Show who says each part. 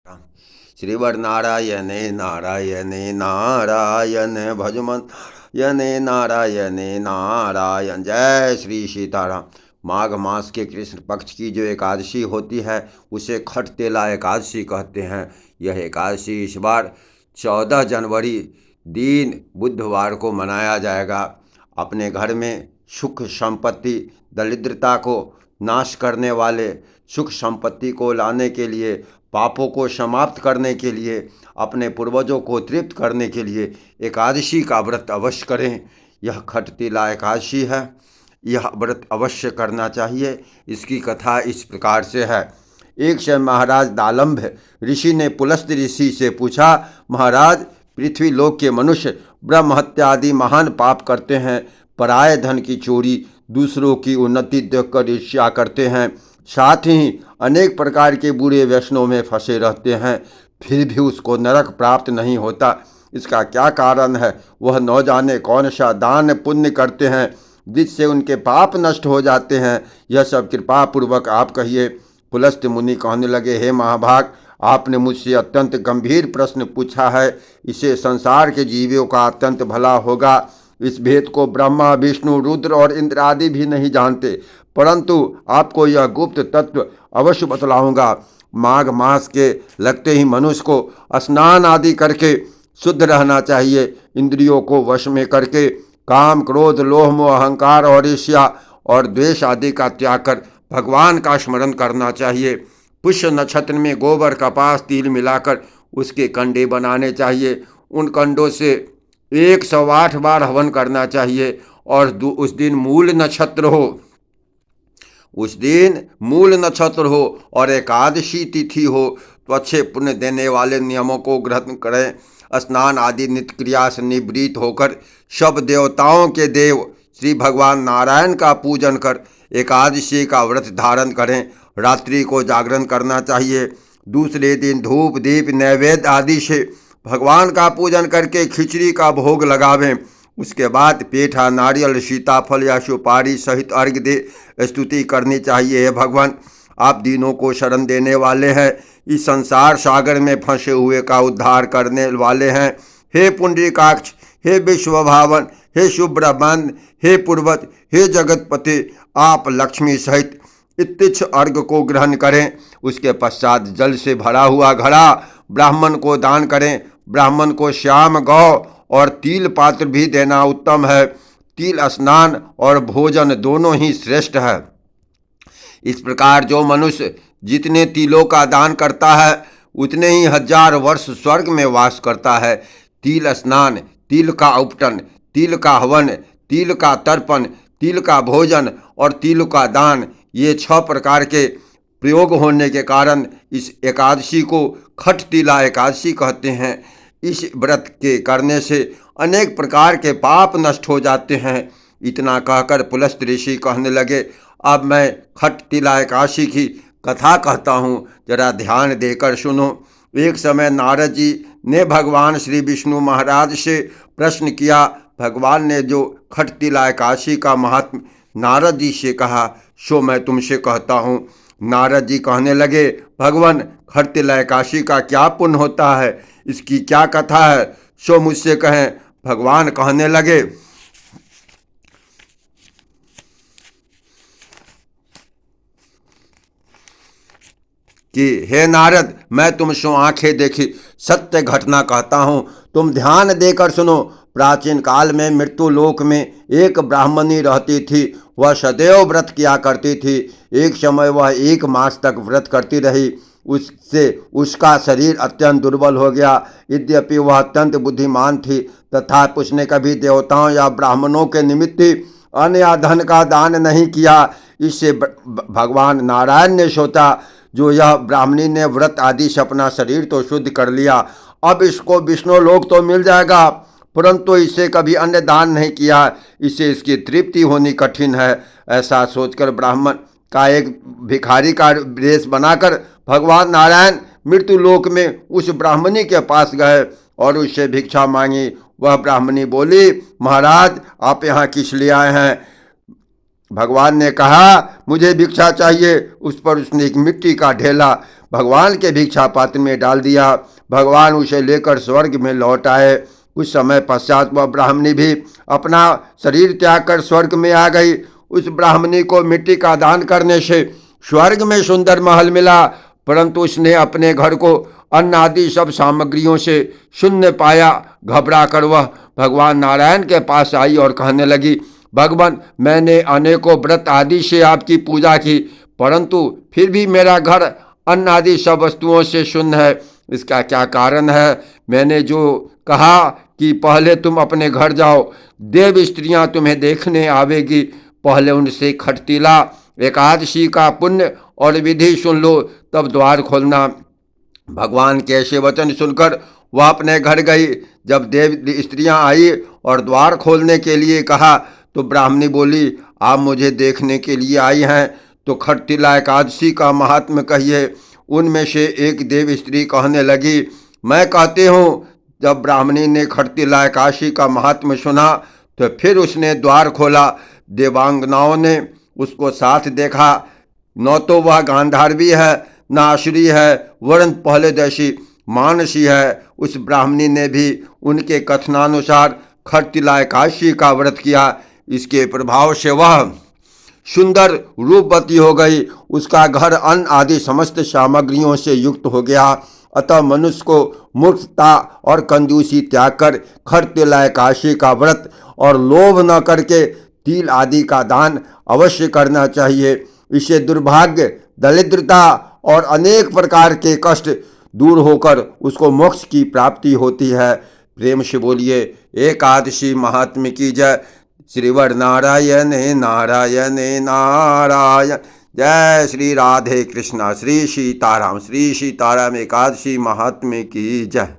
Speaker 1: Shriver नारायणे नारायणे Narayan भजमन यने नारायणे नारायण। जय श्री सीताराम। माघ मास के कृष्ण पक्ष की जो एकादशी होती है उसे खटतेला एकादशी कहते हैं। यह एकादशी इस बार 14 जनवरी दिन बुधवार को मनाया जाएगा। अपने घर में सुख संपत्ति दरिद्रता को नाश करने वाले सुख संपत्ति को लाने के लिए, पापों को समाप्त करने के लिए, अपने पूर्वजों को तृप्त करने के लिए एकादशी का व्रत अवश्य करें। यह खटतिला एकादशी है, यह व्रत अवश्य करना चाहिए। इसकी कथा इस प्रकार से है। एक समय महाराज दालंभ ऋषि ने पुलस्त ऋषि से पूछा, महाराज, पृथ्वी लोक के मनुष्य ब्रह्म हत्या आदि महान पाप करते हैं, पराये धन की चोरी, दूसरों की उन्नति देखकर ईर्ष्या करते हैं, साथ ही अनेक प्रकार के बुरे व्यसनों में फंसे रहते हैं, फिर भी उसको नरक प्राप्त नहीं होता। इसका क्या कारण है? वह न जाने कौन सा दान पुण्य करते हैं जिससे उनके पाप नष्ट हो जाते हैं। यह सब कृपा पूर्वक आप कहिए। पुलस्त मुनि कहने लगे, हे महाभाग, आपने मुझसे अत्यंत गंभीर प्रश्न पूछा है। इसे संसार के जीवियों का अत्यंत भला होगा। इस भेद को ब्रह्मा, विष्णु, रुद्र और इंद्र आदि भी नहीं जानते, परंतु आपको यह गुप्त तत्व अवश्य बतलाऊंगा। माघ मास के लगते ही मनुष्य को स्नान आदि करके शुद्ध रहना चाहिए। इंद्रियों को वश में करके काम, क्रोध, लोभ, मोह, अहंकार और ईर्ष्या और द्वेष आदि का त्याग कर भगवान का स्मरण करना चाहिए। पुष्य नक्षत्र में गोबर, कपास, तिल मिलाकर उसके कंडे बनाने चाहिए। उन कंडों से 108 बार हवन करना चाहिए। और उस दिन मूल नक्षत्र हो और एकादशी तिथि हो तो अच्छे पुण्य देने वाले नियमों को ग्रहण करें। स्नान आदि नित्य क्रिया से निवृत्त होकर सब देवताओं के देव श्री भगवान नारायण का पूजन कर एकादशी का व्रत धारण करें। रात्रि को जागरण करना चाहिए। दूसरे दिन धूप, दीप, नैवेद्य आदि से भगवान का पूजन करके खिचड़ी का भोग लगावें। उसके बाद पेठा, नारियल, सीताफल या सुपारी सहित अर्घ्य दे स्तुति करनी चाहिए। हे भगवान, आप दीनों को शरण देने वाले हैं, इस संसार सागर में फंसे हुए का उद्धार करने वाले हैं। हे पुंडरीकाक्ष, हे विश्वभावन, हे सुब्रह्मण्य, हे पूर्वज, हे जगतपति, आप लक्ष्मी सहित इत्तिच्छ अर्घ्य को ग्रहण करें। उसके पश्चात जल से भरा हुआ घड़ा ब्राह्मण को दान करें। ब्राह्मण को श्याम गौ और तिल पात्र भी देना उत्तम है। तिल स्नान और भोजन दोनों ही श्रेष्ठ है। इस प्रकार जो मनुष्य जितने तिलों का दान करता है उतने ही 1000 वर्ष स्वर्ग में वास करता है। तिल स्नान, तिल का उपटन, तिल का हवन, तिल का तर्पण, तिल का भोजन और तिल का दान, ये 6 प्रकार के प्रयोग होने के कारण इस एकादशी को खटतिला एकादशी कहते हैं। इस व्रत के करने से अनेक प्रकार के पाप नष्ट हो जाते हैं। इतना कहकर पुलस्त ऋषि कहने लगे, अब मैं खटतिला एकादशी की कथा कहता हूँ, जरा ध्यान देकर सुनो। एक समय नारद जी ने भगवान श्री विष्णु महाराज से प्रश्न किया। भगवान ने जो खटतिला एकादशी का महात्म्य नारद जी से कहा सो मैं तुमसे कहता हूँ। नारद जी कहने लगे, भगवान, खटतिला एकादशी का क्या पुण्य होता है, इसकी क्या कथा है, सो मुझसे कहें। भगवान कहने लगे, कि हे नारद, मैं तुमसे आंखें देखी सत्य घटना कहता हूँ, तुम ध्यान देकर सुनो। प्राचीन काल में मृत्यु लोक में एक ब्राह्मणी रहती थी। वह सदैव व्रत किया करती थी। एक समय वह 1 मास तक व्रत करती रही। उससे उसका शरीर अत्यंत दुर्बल हो गया। यद्यपि वह अत्यंत बुद्धिमान थी, तथापि उसने कभी देवताओं या ब्राह्मणों के निमित्त अन्न या धन का दान नहीं किया। इससे भगवान नारायण ने सोचा, जो यह ब्राह्मणी ने व्रत आदि से अपना शरीर तो शुद्ध कर लिया, अब इसको विष्णु लोक तो मिल जाएगा, परंतु इसे कभी अन्न दान नहीं किया, इससे इसकी तृप्ति होनी कठिन है। ऐसा सोचकर ब्राह्मण का एक भिखारी का वेश बनाकर भगवान नारायण मृत्यु लोक में उस ब्राह्मणी के पास गए और उससे भिक्षा मांगी। वह ब्राह्मणी बोली, महाराज, आप यहाँ किस लिए आए हैं? भगवान ने कहा मुझे भिक्षा चाहिए। उस पर उसने एक मिट्टी का ढेला भगवान के भिक्षा पात्र में डाल दिया। भगवान उसे लेकर स्वर्ग में लौट आए। कुछ समय पश्चात वह ब्राह्मणी भी अपना शरीर त्याग कर स्वर्ग में आ गई। उस ब्राह्मणी को मिट्टी का दान करने से स्वर्ग में सुंदर महल मिला, परंतु उसने अपने घर को अन्न आदि सब सामग्रियों से शून्य पाया। घबरा कर वह भगवान नारायण के पास आई और कहने लगी, भगवान, मैंने अनेकों व्रत आदि से आपकी पूजा की, परंतु फिर भी मेरा घर अन्न आदि सब वस्तुओं से शून्य है। इसका क्या कारण है? मैंने जो कहा कि पहले तुम अपने घर जाओ, देव स्त्रियां तुम्हें देखने आवेगी, पहले उनसे खटतिला एकादशी का पुण्य और विधि सुन लो, तब द्वार खोलना। भगवान के ऐसे वचन सुनकर वह अपने घर गई। जब देव स्त्रियां आई और द्वार खोलने के लिए कहा तो ब्राह्मणी बोली, आप मुझे देखने के लिए आई हैं तो खटतिला एकादशी का महात्म्य कहिए। उनमें से एक देव स्त्री कहने लगी, मैं कहती हूँ। जब ब्राह्मणी ने खटतिला एकादशी का महात्म्य सुना तो फिर उसने द्वार खोला। देवांगनाओं ने उसको साथ देखा। न तो वह गांधारवी है, न आश्री है, वरन पहले जैसी मानसी है। उस ब्राह्मणी ने भी उनके कथनानुसार खटतिला एकादशी का व्रत किया। इसके प्रभाव से वह सुंदर रूपवती हो गई। उसका घर अन्न आदि समस्त सामग्रियों से युक्त हो गया। अतः मनुष्य को मूर्खता और कंजूसी त्याग कर खटतिला एकादशी का व्रत और लोभ न करके तिल आदि का दान अवश्य करना चाहिए। इससे दुर्भाग्य, दरिद्रता और अनेक प्रकार के कष्ट दूर होकर उसको मोक्ष की प्राप्ति होती है। प्रेम से बोलिए एकादशी महात्म्य की जय। श्रीवर नारायण नारायण नारायण। जय श्री राधे कृष्णा। श्री सीताराम। श्री सीताराम एकादशी महात्म्य की जय।